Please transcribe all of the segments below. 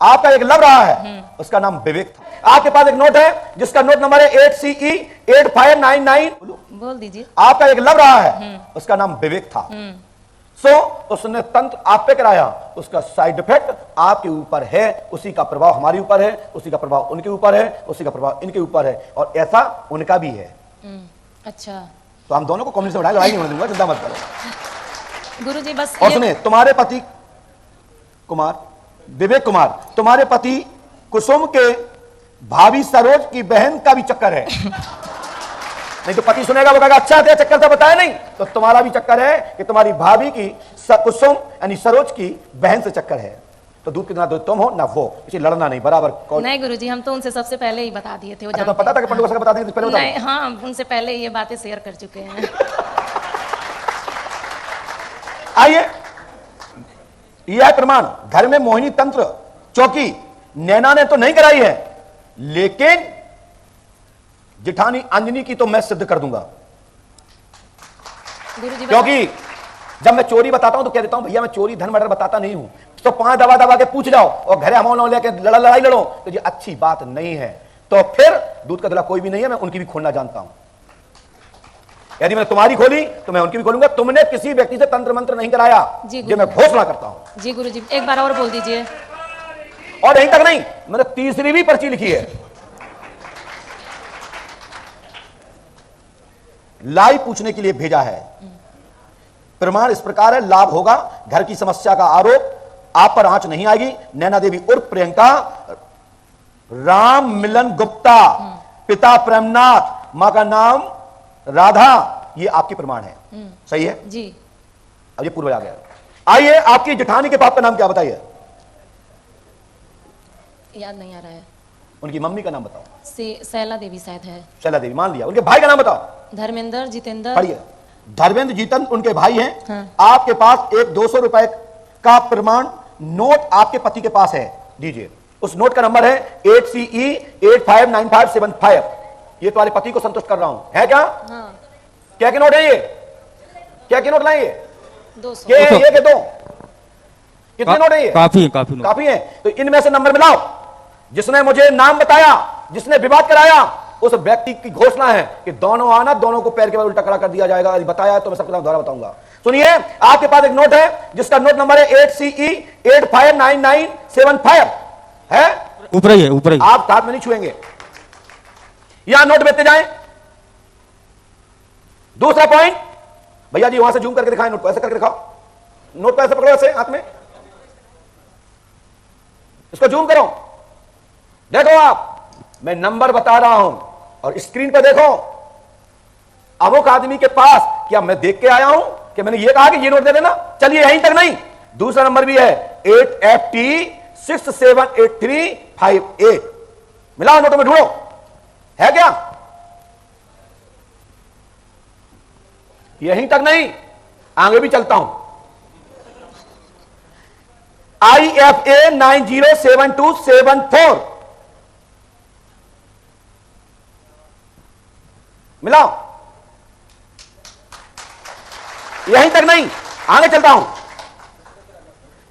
आपका एक लव रहा है, उसका नाम विवेक था। आपके पास एक नोट है जिसका नोट नंबर है 8CE 8599। बोल दीजिए। आपका एक लव रहा है, उसका नाम विवेक था। उसने तंत्र आप पे कराया, उसका साइड इफेक्ट आपके ऊपर है, उसी का प्रभाव हमारे ऊपर है, उसी का प्रभाव उनके ऊपर है, उसी का प्रभाव इनके ऊपर है, और ऐसा उनका भी है। अच्छा, तो हम दोनों को कम्युनिस्ट में लड़ाई नहीं होने दूंगा, चिंता मत करो। गुरुजी बस और सुने, तुम्हारे पति कुमार, विवेक कुमार, तुम्हारे पति कुसुम के भाभी सरोज की बहन का भी चक्कर है। नहीं तो पति सुनेगा, वो कहेगा अच्छा तेरा चक्कर था, बताया नहीं, तो तुम्हारा भी चक्कर है कि तुम्हारी भाभी की कुसुम यानी सरोज की बहन से चक्कर है। तो दूध कितना दूध तुम हो ना वो, इसे लड़ना नहीं बराबर। नहीं गुरुजी, हम तो उनसे सबसे पहले ही बता दिए थे। वो अच्छा, तो पता था कि पंडू का बता देंगे, पहले नहीं, हाँ, उनसे पहले ये बातें शेयर कर चुके हैं। आइए, यह है प्रमाण। घर में मोहिनी तंत्र चौकी नैना ने तो नहीं कराई है, लेकिन जिठानी अंजनी की तो मैं सिद्ध कर दूंगा। गुरुजी क्योंकि जब मैं चोरी बताता हूं तो कह देता हूं भैया मैं चोरी धन मर्डर बताता नहीं हूं, तो 5 दबा दबा के पूछ जाओ और घरे हम लेके लड़ाई लड़ो, तो ये अच्छी बात नहीं है। तो फिर दूध का धुला कोई भी नहीं है, मैं उनकी भी खोलना जानता हूं। यदि मैंने तुम्हारी खोली तो मैं उनकी भी खोलूंगा। तुमने किसी व्यक्ति से तंत्र मंत्र नहीं कराया, ये मैं घोषणा करता हूं। जी गुरुजी, एक बार और बोल दीजिए। और यहीं तक नहीं, मैंने तीसरी भी पर्ची लिखी है। लाइव पूछने के लिए भेजा है। प्रमाण इस प्रकार है, लाभ होगा, घर की समस्या का आरोप आप पर आंच नहीं आएगी। नैना देवी उर्फ प्रियंका, राम मिलन गुप्ता, पिता प्रेमनाथ, मां का नाम राधा, ये आपके प्रमाण है। सही है जी। अब ये पूर्व आ गया। आइए, आपकी जेठानी के बाप का नाम क्या बताइए? याद नहीं आ रहा है। उनकी मम्मी का नाम बताओ। शैला देवी शायद है। शैला देवी मान लिया। उनके भाई का नाम बताओ। धर्मेंद्र, जितेंद्र। पढ़िए। धर्मेंद्र, जीतन उनके भाई हैं। हाँ। आपके पास एक 200 रुपए का प्रमाण नोट आपके पति के पास है, दीजिए। उस नोट का नंबर है 8CE 859575। ये तुम्हारे पति को संतुष्ट कर रहा हूं, है क्या? हाँ। क्या के नोट है ये? क्या के नोट लाएंगे? 200। ये के दो कितने नोट है ये? काफी है। तो इनमें से नंबर मिलाओ। जिसने मुझे नाम बताया, जिसने विवाद कराया, उस व्यक्ति की घोषणा है कि दोनों आना, दोनों को पैर के बल उल्टा खड़ा कर दिया जाएगा। बताया है तो मैं सबके नाम दोबारा बताऊंगा। सुनिए, आपके पास एक नोट है जिसका नोट नंबर है 8CE 859975 है। ऊपर ही है, ऊपर ही। आप हाथ में नहीं छुएंगे, यहां नोट बेचते जाएं। दूसरा पॉइंट, भैया जी वहां से जूम करके दिखाएं, नोट को ऐसे करके दिखाओ। नोट को ऐसे पकड़ो, ऐसे हाथ में, इसको जूम करो। देखो आप, मैं नंबर बता रहा हूं और स्क्रीन पर देखो। अमुक आदमी के पास क्या मैं देख के आया हूं कि मैंने ये कहा कि ये नोट दे देना? चलिए, यहीं तक नहीं, दूसरा नंबर भी है 8FT 678358। मिलाओ नोटों में, ढूंढो, है क्या? यहीं तक नहीं, आगे भी चलता हूं। IFA 907274 मिलाओ। यहीं तक नहीं, आगे चलता हूं।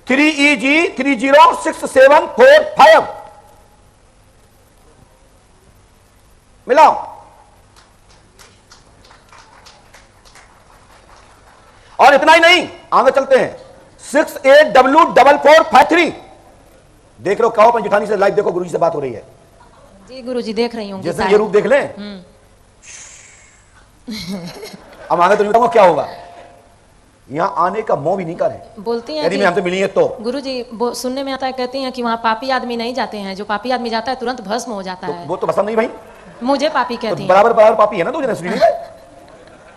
3EG 306745 मिलाओ। और इतना ही नहीं, आगे चलते हैं। 68W4453 देख लो, कहो पंजिठानी से लाइव देखो, गुरुजी से बात हो रही है। जी गुरुजी, देख रही हूँ। जैसे ये रूप देख लें। अब आगे तो नहीं बताऊंगा क्या होगा। यहां आने का मोह भी नहीं कर है। बोलती हैं यदि मैं हमसे मिली है तो। गुरुजी सुनने में आता है, कहती हैं कि वहाँ पापी आदमी नहीं जाते हैं, जो पापी आदमी जाता है तुरंत भस्म हो जाता है। वो तो पसंद नहीं भाई, मुझे पापी कहती तो हैं। बराबर बराबर पापी है ना, तो सुनी नहीं।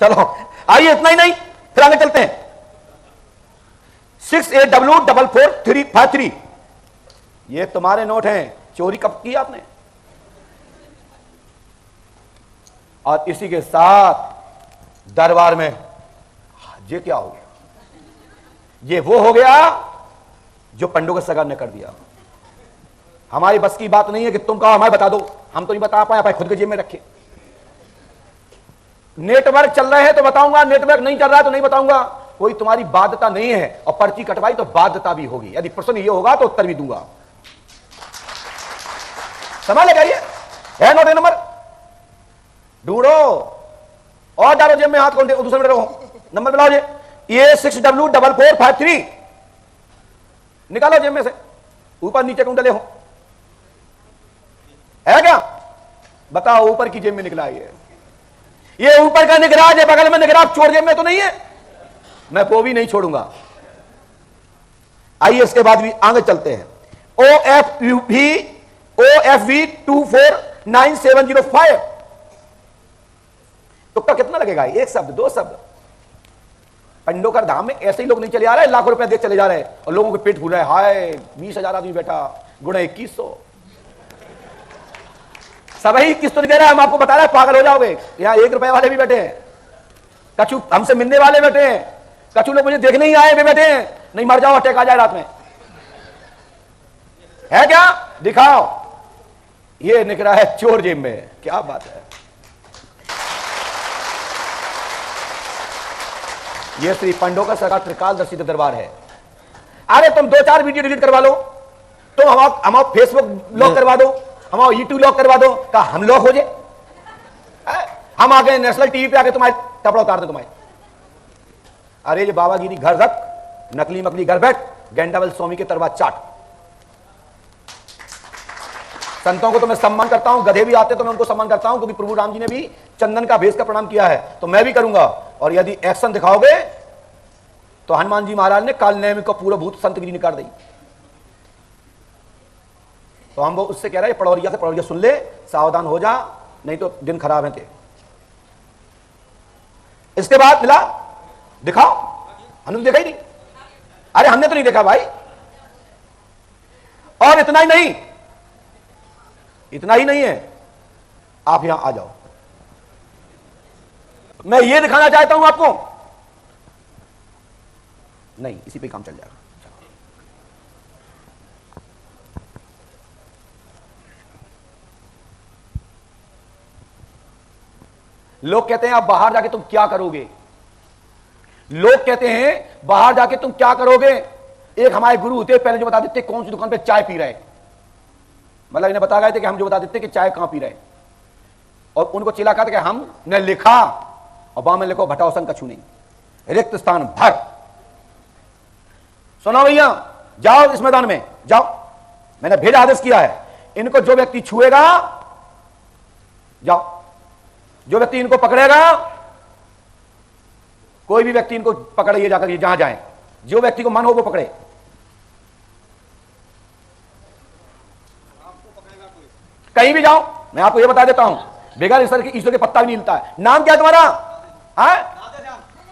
चलो आइए, इतना ही नहीं, फिर आगे चलते हैं। 68W4453 ये तुम्हारे नोट हैं। चोरी कब की आपने? और इसी के साथ दरबार में ये क्या हो गया? ये वो हो गया जो पंडों के सगा ने कर दिया। हमारी बस की बात नहीं है कि तुम कहो हमें बता दो, हम तो नहीं बता पाए, अपने खुद के जेब में रखे। नेटवर्क चल रहे हैं तो बताऊंगा, नेटवर्क नहीं चल रहा है तो नहीं बताऊंगा। कोई तुम्हारी बाध्यता नहीं है, और पर्ची कटवाई तो बाध्यता भी होगी। यदि प्रश्न ये होगा तो उत्तर भी दूंगा। समझ लगा ये है नोट नंबर ढूंढो और डालो जेब में हाथ खोल दे दूसरे में रहो नंबर मिलाओ ये 6W4453 निकालो जेब में से ऊपर नीचे क्यों डले हो है क्या बताओ ऊपर की जेब में निकला ये ऊपर का निगराज है बगल में निगराज चोर जेब में तो नहीं है मैं वो भी नहीं छोड़ूंगा आइए इसके बाद भी आगे चलते हैं OFV 249705 तुक्का कितना लगेगा एक शब्द दो शब्द पंडोकर धाम में ऐसे ही लोग नहीं चले आ रहे लाखों रुपए देख चले जा रहे हैं और लोगों के पेट फूल रहे हैं हाय 20,000 आदमी बैठा गुणा 2100 सब ही किस्त तो दे रहा है हम आपको बता रहे हैं पागल हो जाओगे यहां 1 रुपए वाले भी बैठे हैं कछु हमसे मिलने वाले बैठे हैं कछु लोग मुझे देखने ही आए भी बैठे हैं नहीं मर जाओ अटैक आ जाए रात में है क्या दिखाओ ये निकला है चोर जेब में क्या बात है ये श्री पंडोकर सरकार त्रिकालदर्शी दरबार है अरे तुम 2-4 वीडियो डिलीट करवा लो तुम हमारा फेसबुक लॉक करवा दो हमारा यूट्यूब लॉक करवा दो का हम लॉक हो जाए हम आगे नेशनल टीवी पे आके तुम्हारे कपड़ा उतार दे तुम्हारे अरे ये बाबागिरी घर रख नकली मकली घर बैठ गेंडावल स्वामी के तरवा चाट संतों को तो मैं सम्मान करता हूं गधे भी आते तो मैं उनको सम्मान करता हूं क्योंकि प्रभु राम जी ने भी चंदन का भेष का प्रणाम किया है तो मैं भी करूंगा और यदि एक्शन दिखाओगे तो हनुमान जी महाराज ने काल नैम को पूरा भूत संतगिरी निकाल दी तो हम वो उससे कह रहे हैं पड़ौरिया से पड़ौरिया सुन ले सावधान हो जा नहीं तो दिन खराब है ते इसके बाद मिला दिखाओ हमने देखा ही नहीं अरे हमने तो नहीं देखा भाई और इतना ही नहीं है आप यहां आ जाओ मैं ये दिखाना चाहता हूं आपको नहीं इसी पे काम चल जाएगा लोग कहते हैं आप बाहर जाके तुम क्या करोगे लोग कहते हैं बाहर जाके तुम क्या करोगे एक हमारे गुरु होते पहले जो बता देते कौन सी दुकान पे चाय पी रहे मतलब इन्हें बता गए थे कि हम जो बता देते कि चाय कहां पी रहे और उनको चिल्ला कहते कि हमने लिखा और बाम में लिखो भटाओसन कछु नहीं रिक्त स्थान भर सुनो भैया जाओ इस मैदान में जाओ मैंने भेजा आदेश किया है इनको जो व्यक्ति छुएगा जाओ जो व्यक्ति इनको पकड़ेगा कोई भी व्यक्ति इनको पकड़िए जाकर ये जहां जाए जो व्यक्ति को मन हो वो पकड़े कहीं भी जाओ मैं आपको ये बता देता हूं बेगर ईश्वर के पत्ता भी नहीं हिलता है नाम क्या तुम्हारा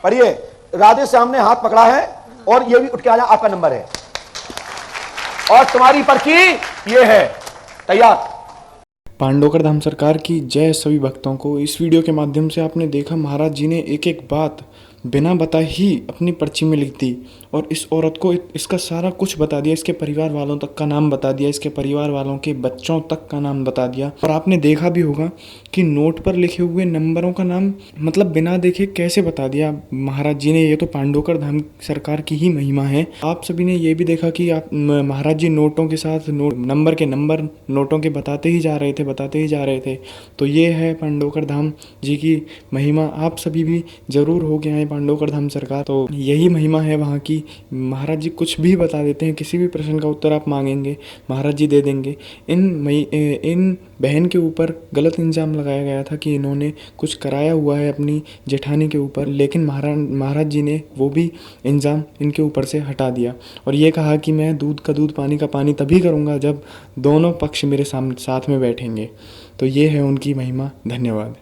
पढ़िए राधे श्याम ने हाथ पकड़ा है और ये भी उठ के आया आपका नंबर है और तुम्हारी पर्ची ये है तैयार पांडोकर धाम सरकार की जय सभी भक्तों को। इस वीडियो के माध्यम से आपने देखा महाराज जी ने एक एक बात बिना बताए ही अपनी पर्ची में लिख दी और इस औरत को इसका सारा कुछ बता दिया, इसके परिवार वालों तक का नाम बता दिया, इसके परिवार वालों के बच्चों तक का नाम बता दिया। और आपने देखा भी होगा कि नोट पर लिखे हुए नंबरों का नाम मतलब बिना देखे कैसे बता दिया महाराज जी ने। ये तो पांडोकर धाम सरकार की ही महिमा है। आप सभी ने ये भी देखा कि आप महाराज जी नोटों के साथ नंबर के नंबर नोटों के बताते ही जा रहे थे। तो ये है पांडोकर धाम जी की महिमा। आप सभी भी जरूर हो गए हैं पांडोकर धाम सरकार, तो यही महिमा है वहाँ की। महाराज जी कुछ भी बता देते हैं, किसी भी प्रश्न का उत्तर आप मांगेंगे महाराज जी दे देंगे। इन बहन के ऊपर गलत इल्ज़ाम लगाया गया था कि इन्होंने कुछ कराया हुआ है अपनी जेठानी के ऊपर, लेकिन महाराज जी ने वो भी इल्ज़ाम इनके ऊपर से हटा दिया और ये कहा कि मैं दूध का दूध पानी का पानी तभी करूँगा जब दोनों पक्ष मेरे साथ में बैठेंगे। तो ये है उनकी महिमा। धन्यवाद।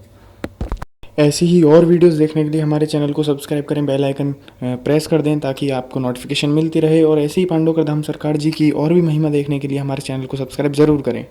ऐसी ही और वीडियोस देखने के लिए हमारे चैनल को सब्सक्राइब करें, बेल आइकन प्रेस कर दें ताकि आपको नोटिफिकेशन मिलती रहे। और ऐसे ही पांडोकर धाम सरकार जी की और भी महिमा देखने के लिए हमारे चैनल को सब्सक्राइब ज़रूर करें।